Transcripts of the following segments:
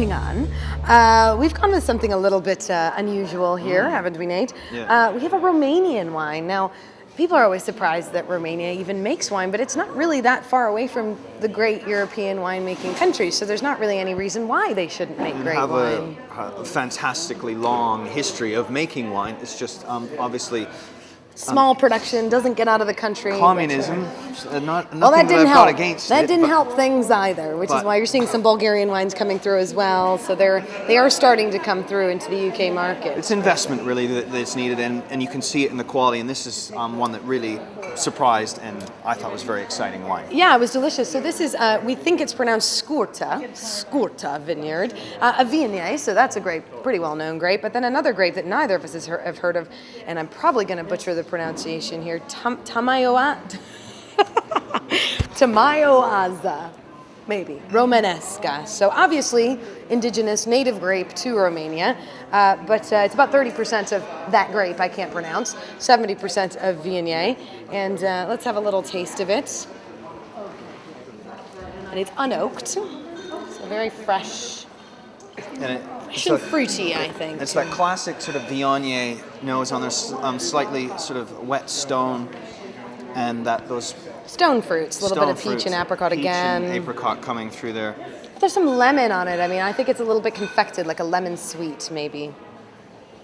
moving on. We've gone with something a little bit unusual here, haven't we, Nate? Yeah. We have a Romanian wine. Now, people are always surprised that Romania even makes wine, but it's not really that far away from the great European winemaking countries, so there's not really any reason why they shouldn't make great wine. A fantastically long history of making wine. It's just obviously Small production, doesn't get out of the country. communism. Nothing Well, that didn't I've help. got against That it, didn't but- help things either, which is but- why you're seeing some Bulgarian wines coming through as well. So they are starting to come through into the UK market. It's investment really that's needed, and you can see it in the quality. And this is one that really surprised and I thought was very exciting wine. Yeah, it was delicious. So this is, we think it's pronounced Scurta Vineyard, a Viognier, so that's a grape, pretty well-known grape. But then another grape that neither of us have heard of, and I'm probably going to butcher the pronunciation here, Tamaioaza, maybe, Romanesca. So obviously indigenous, native grape to Romania, but it's about 30% of that grape I can't pronounce, 70% of Viognier. And let's have a little taste of it. And it's unoaked, so very fresh. And Fresh and fruity, I think. It's that classic sort of Viognier nose on this slightly sort of wet stone, and those Stone fruits, a little bit of peach and apricot again. And apricot coming through there. There's some lemon on it. I mean, I think it's a little bit confected, like a lemon sweet, maybe.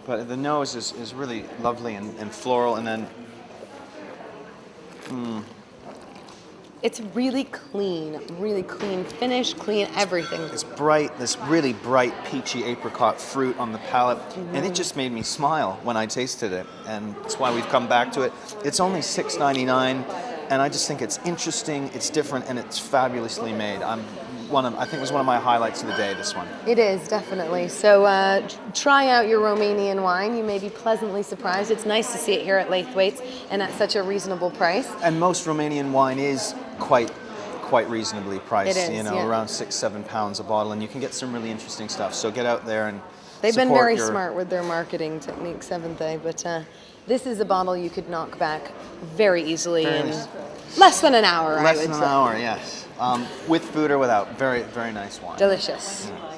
But the nose is really lovely and floral, and then It's really clean finish, clean everything. this really bright peachy apricot fruit on the palate, and it just made me smile when I tasted it, and that's why we've come back to it. It's only $6.99, and I just think it's interesting, it's different, and it's fabulously made. I think it was one of my highlights of the day, this one. It is, definitely. So try out your Romanian wine. You may be pleasantly surprised. It's nice to see it here at Laithwaites and at such a reasonable price. And most Romanian wine is quite reasonably priced, It is, yeah. around £6-7 a bottle, and you can get some really interesting stuff. So get out there and They've been support very your- smart with their marketing techniques, haven't they? But this is a bottle you could knock back very easily in less than an hour, I would say. Less than an hour, yes. With food or without. Very, very nice wine. Delicious. Yeah.